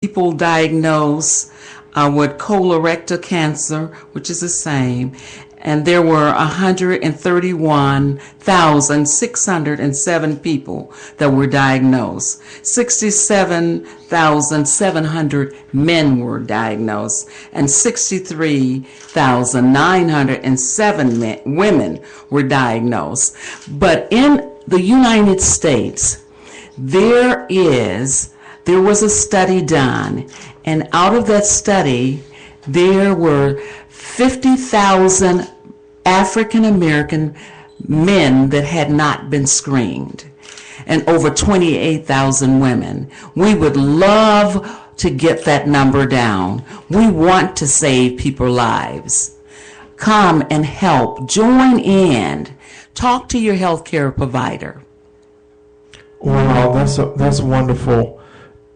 people diagnosed with colorectal cancer, which is the same, and there were 131,607 people that were diagnosed. 67,700 men were diagnosed, and 63,907 women were diagnosed. But in the United States, there was a study done, and out of that study, there were 50,000 African American men that had not been screened, and over 28,000 women. We would love to get that number down. We want to save people's lives. Come and help. Join in. Talk to your healthcare provider. Wow, that's wonderful.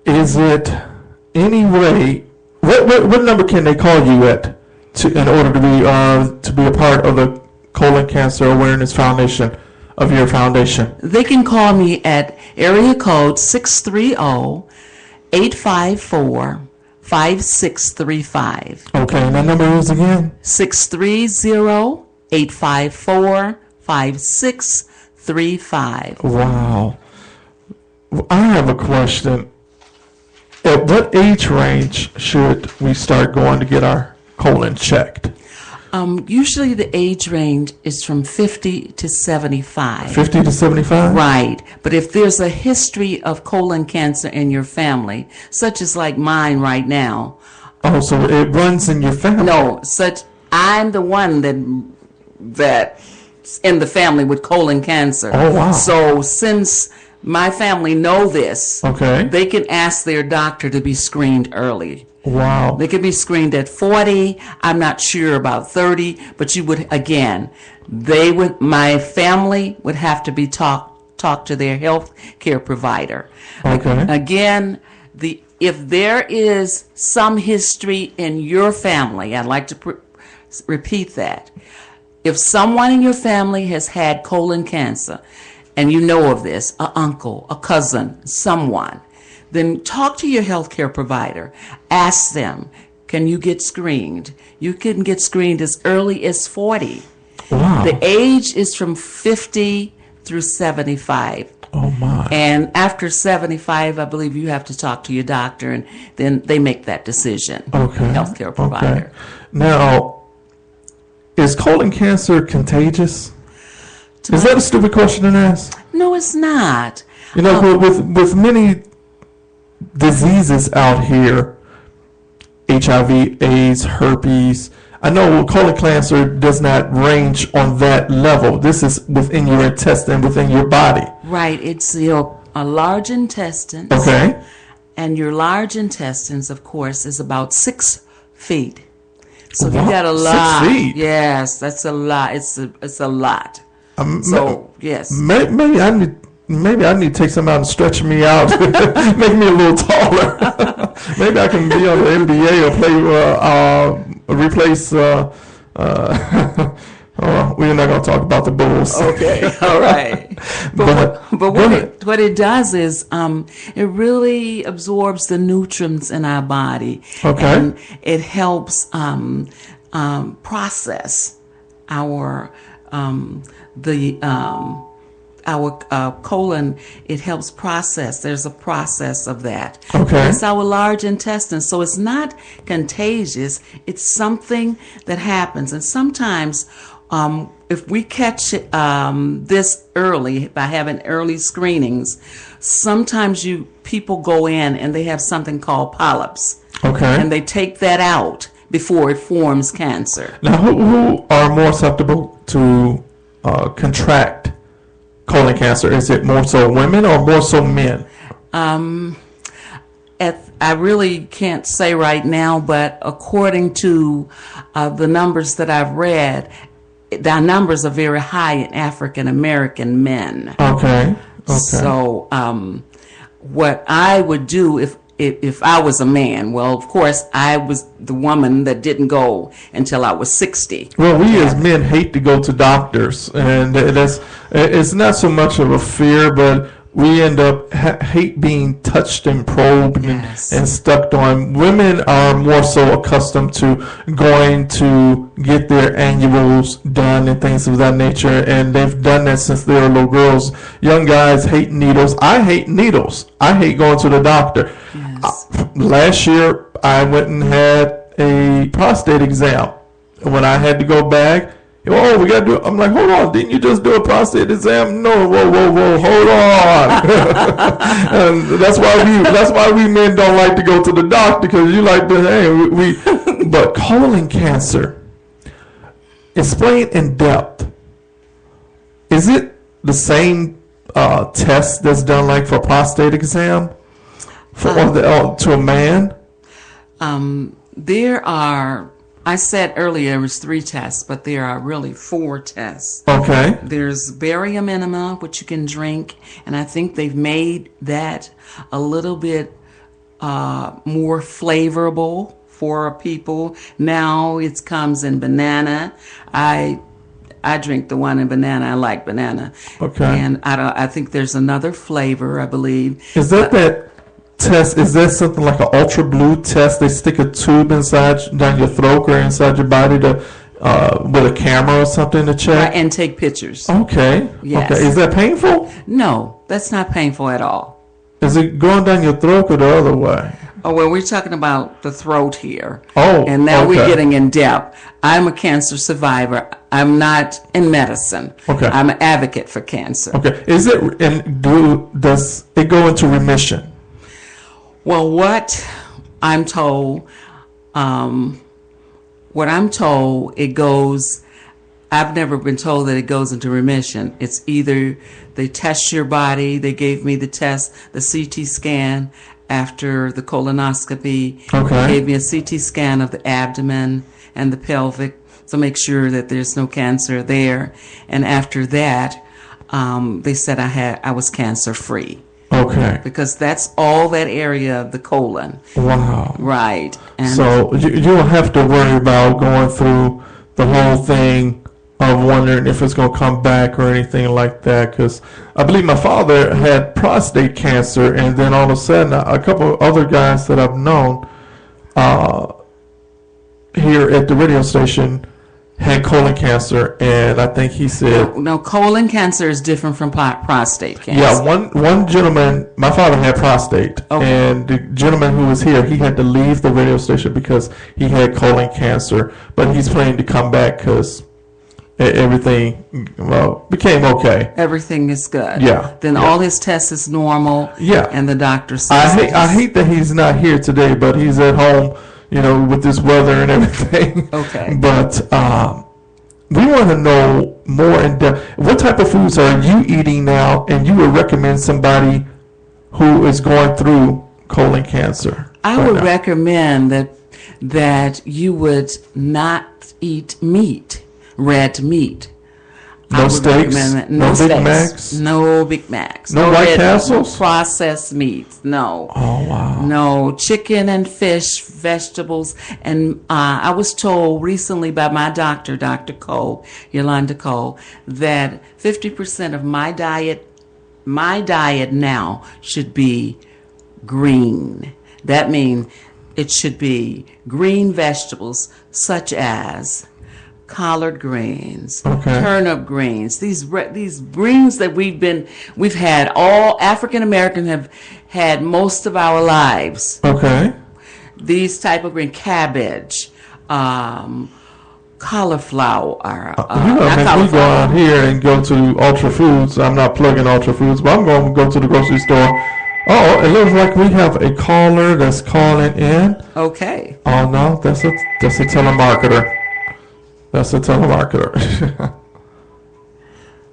Is it any way? What number can they call you at in order to be a part of the Colon Cancer Awareness Foundation of your foundation? They can call me at area code 630-854-5635. Okay, and that number is again 630-854-5635. Wow. I have a question. At what age range should we start going to get our colon checked? Usually the age range is from 50 to 75. 50 to 75? Right. But if there's a history of colon cancer in your family, such as like mine right now. Oh, so it runs in your family? No, I'm the one that's in the family with colon cancer. Oh, wow. So since my family know this, okay, they can ask their doctor to be screened early. Wow. They could be screened at 40. I'm not sure about 30, but my family would have to be talk to their health care provider. Okay. Again, if there is some history in your family, I'd like to repeat that. If someone in your family has had colon cancer, and you know of this, an uncle, a cousin, someone, then talk to your healthcare provider. Ask them, can you get screened? You can get screened as early as 40. Wow. The age is from 50 through 75. Oh, my. And after 75, I believe you have to talk to your doctor, and then they make that decision. Okay. Healthcare provider. Okay. Now, is colon cancer contagious? Is that a stupid question to ask? No, it's not. You know, with many diseases out here, HIV, AIDS, herpes, I know colon cancer does not range on that level. This is within your intestine, within your body. Right. It's your large intestines. Okay. And your large intestines, of course, is about 6 feet. So wow. you got a lot. 6 feet? Yes, that's a lot. It's a lot. Yes. Maybe I need to take some out and stretch me out, make me a little taller. Maybe I can be on the NBA or play, replace. We're not going to talk about the Bulls. Okay, all right. But what it does is it really absorbs the nutrients in our body. Okay. And it helps process our colon. It helps process. There's a process of that. Okay. It's our large intestine, so it's not contagious. It's something that happens, and sometimes if we catch this early by having early screenings, sometimes people go in and they have something called polyps. Okay. And they take that out before it forms cancer. Now, who are more susceptible to contract colon cancer? Is it more so women or more so men? I really can't say right now, but according to the numbers that I've read, the numbers are very high in African American men. Okay. So what I would do if I was a man, well, of course, I was the woman that didn't go until I was 60. Well, we as men hate to go to doctors, and it's not so much of a fear, but we end up hate being touched and probed and stuck on. Women are more so accustomed to going to get their annuals done and things of that nature, and they've done that since they were little girls. Young guys hate needles. I hate needles. I hate going to the doctor. Yes. Last year, I went and had a prostate exam. When I had to go back, oh, we got to do it. I'm like, hold on, didn't you just do a prostate exam? No, whoa, hold on. And that's why we men don't like to go to the doctor, because you like to, hey, but colon cancer, explain in depth. Is it the same test that's done like for prostate exam to a man? There are, I said earlier it was 3 tests, but there are really 4 tests. Okay. There's barium enema, which you can drink, and I think they've made that a little bit more flavorful for people. Now it comes in banana. I drink the one in banana. I like banana. Okay. And I think there's another flavor, I believe. Is that test? Is that something like an ultra blue test? They stick a tube down your throat or inside your body to with a camera or something to check? Right, and take pictures. Okay. Yes. Okay. Is that painful? No, that's not painful at all. Is it going down your throat or the other way? Oh, well, we're talking about the throat here. Oh, and now okay. We're getting in depth. I'm a cancer survivor. I'm not in medicine. Okay. I'm an advocate for cancer. Okay. Is it, and does it go into remission? Well, what I'm told, it goes, I've never been told that it goes into remission. It's either they test your body. They gave me the test, the CT scan after the colonoscopy. Okay. They gave me a CT scan of the abdomen and the pelvic to make sure that there's no cancer there. And after that, they said I was cancer free. Okay. Because that's all that area of the colon. Wow. Right. And so you don't have to worry about going through the whole thing of wondering if it's going to come back or anything like that. Because I believe my father had prostate cancer, and then all of a sudden a couple of other guys that I've known here at the radio station had colon cancer, and I think he said... No, colon cancer is different from prostate cancer. Yeah, one gentleman, my father had prostate, okay. And the gentleman who was here, he had to leave the radio station because he had colon cancer, but he's planning to come back because everything became okay. Everything is good. Yeah. Then all his tests is normal. Yeah. And the doctor says... I hate that he's not here today, but he's at home, with this weather and everything. Okay. But we want to know more in depth. What type of foods are you eating now, and you would recommend somebody who is going through colon cancer? I would recommend that you would not eat meat, red meat. No steaks? No Big steaks. Macs? No Big Macs. No White Castles? No processed meats. No. Oh, wow. No chicken and fish, vegetables. And I was told recently by my doctor, Dr. Cole, Yolanda Cole, that 50% of my diet now should be green. That means it should be green vegetables such as collard greens, turnip greens, these greens that we've had, all African Americans have had most of our lives. Okay. These type of green, cabbage, cauliflower. We go out here and go to Ultra Foods. I'm not plugging Ultra Foods, but I'm going to go to the grocery store. Oh, it looks like we have a caller that's calling in. Okay. Oh no, that's a telemarketer. That's a telemarketer.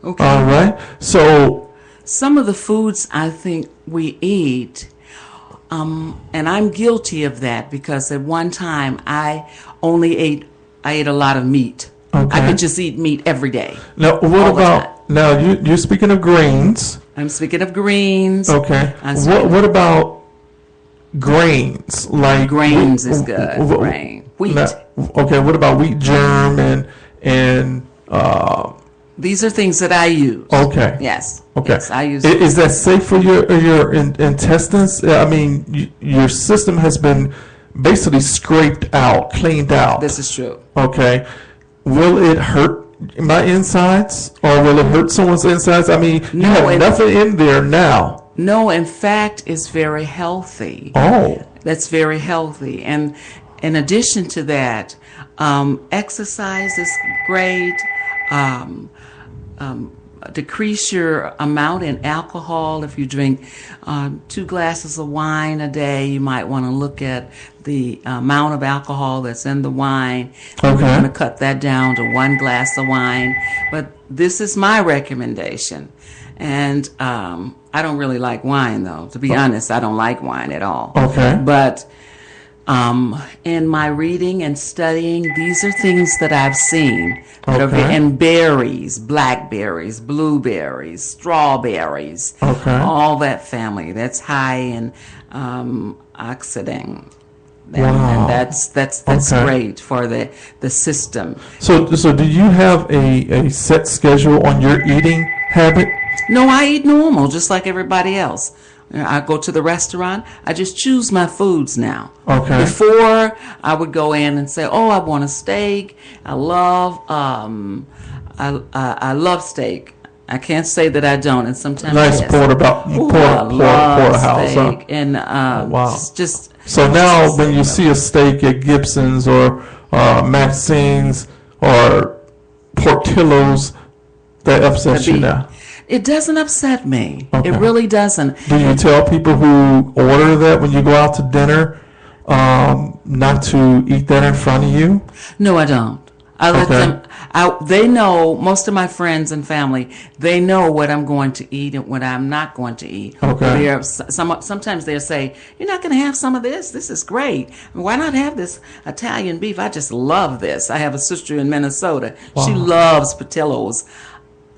Okay. All right. So some of the foods I think we eat, and I'm guilty of that because at one time I ate a lot of meat. Okay. I could just eat meat every day. Now, what about now? You're speaking of greens. I'm speaking of greens. Okay. What about grains? Like grains is good. Grain. Wheat. Now, okay. What about wheat germ and These are things that I use. Okay. Yes. Okay. Yes, I use. Is that safe for your intestines? I mean, your system has been basically scraped out, cleaned out. This is true. Okay. Will it hurt my insides, or will it hurt someone's insides? I mean, you have nothing in there now. No, in fact, it's very healthy. Oh. That's very healthy. And in addition to that, exercise is great. Decrease your amount in alcohol. If you drink 2 glasses of wine a day, you might want to look at the amount of alcohol that's in the wine. Okay. We're going to cut that down to 1 glass of wine. But this is my recommendation. And I don't really like wine, though. To be honest, I don't like wine at all. Okay. But in my reading and studying, these are things that I've seen. And berries, blackberries, blueberries, strawberries, all that family. That's high in oxidant. And that's great for the system. So do you have a set schedule on your eating habit? No, I eat normal, just like everybody else. I go to the restaurant. I just choose my foods now. Okay. Before, I would go in and say, "Oh, I want a steak. I love steak." I can't say that I don't, and sometimes nice porterhouse, steak, huh? and wow. Just so now when you see a steak at Gibson's or Maxine's or Portillo's, that upsets you now. It doesn't upset me. Okay. It really doesn't. Do you tell people who order that when you go out to dinner not to eat that in front of you? No, I don't. I let them. They know, most of my friends and family, they know what I'm going to eat and what I'm not going to eat. Okay. Sometimes they'll say, "You're not going to have some of this? This is great. Why not have this Italian beef? I just love this." I have a sister in Minnesota. Wow. She loves Portillo's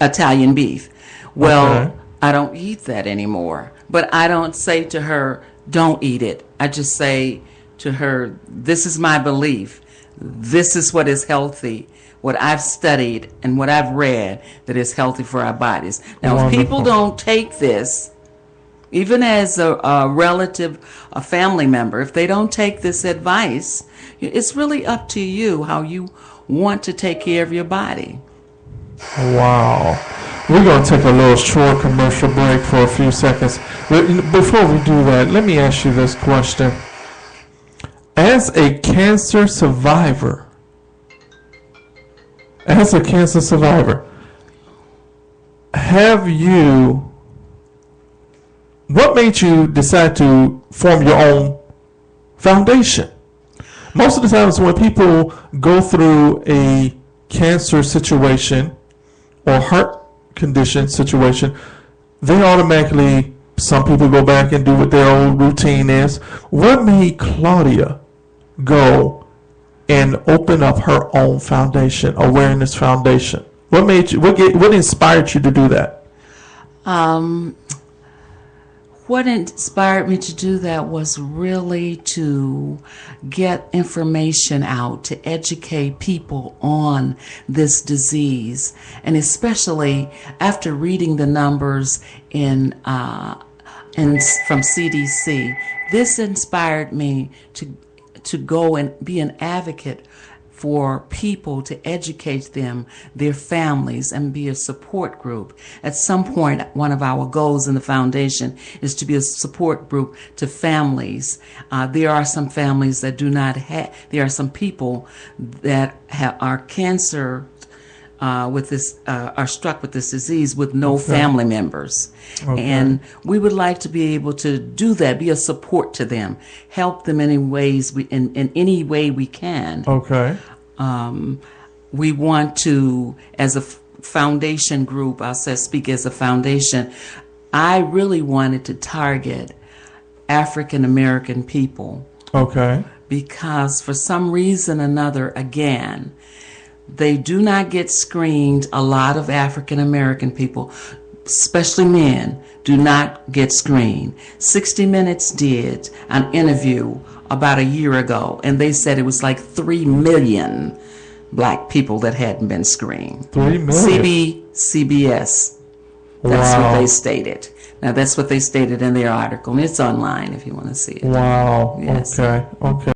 Italian beef. Well, I don't eat that anymore. But I don't say to her, "Don't eat it." I just say to her, "This is my belief. This is what is healthy, what I've studied and what I've read that is healthy for our bodies." Now, if people don't take this, even as a relative, a family member, if they don't take this advice, it's really up to you how you want to take care of your body. Wow. We're going to take a little short commercial break for a few seconds. Before we do that, let me ask you this question. As a cancer survivor, what made you decide to form your own foundation? Most of the times when people go through a cancer situation or heart condition situation, they automatically, some people go back and do what their old routine is. What made Claudia go and open up her own foundation, Awareness Foundation? What made you? What inspired you to do that? What inspired me to do that was really to get information out, to educate people on this disease, and especially after reading the numbers from CDC, this inspired me to go and be an advocate for people, to educate them, their families, and be a support group. At some point, one of our goals in the foundation is to be a support group to families. There are some families that do not have, there are some people that are cancer with this, are struck with this disease with no family members. And we would like to be able to do that, be a support to them, help them in any ways in any way we can. We want to, as a foundation group, I'll speak as a foundation, I really wanted to target African American people. Because for some reason or another, again, they do not get screened. A lot of African American people, especially men, do not get screened. 60 Minutes did an interview about a year ago, and they said it was like 3 million black people that hadn't been screened. 3 million. CBS. That's Wow. what they stated. Now, that's what they stated in their article, and it's online if you want to see it. Wow. Yes. Okay. Okay.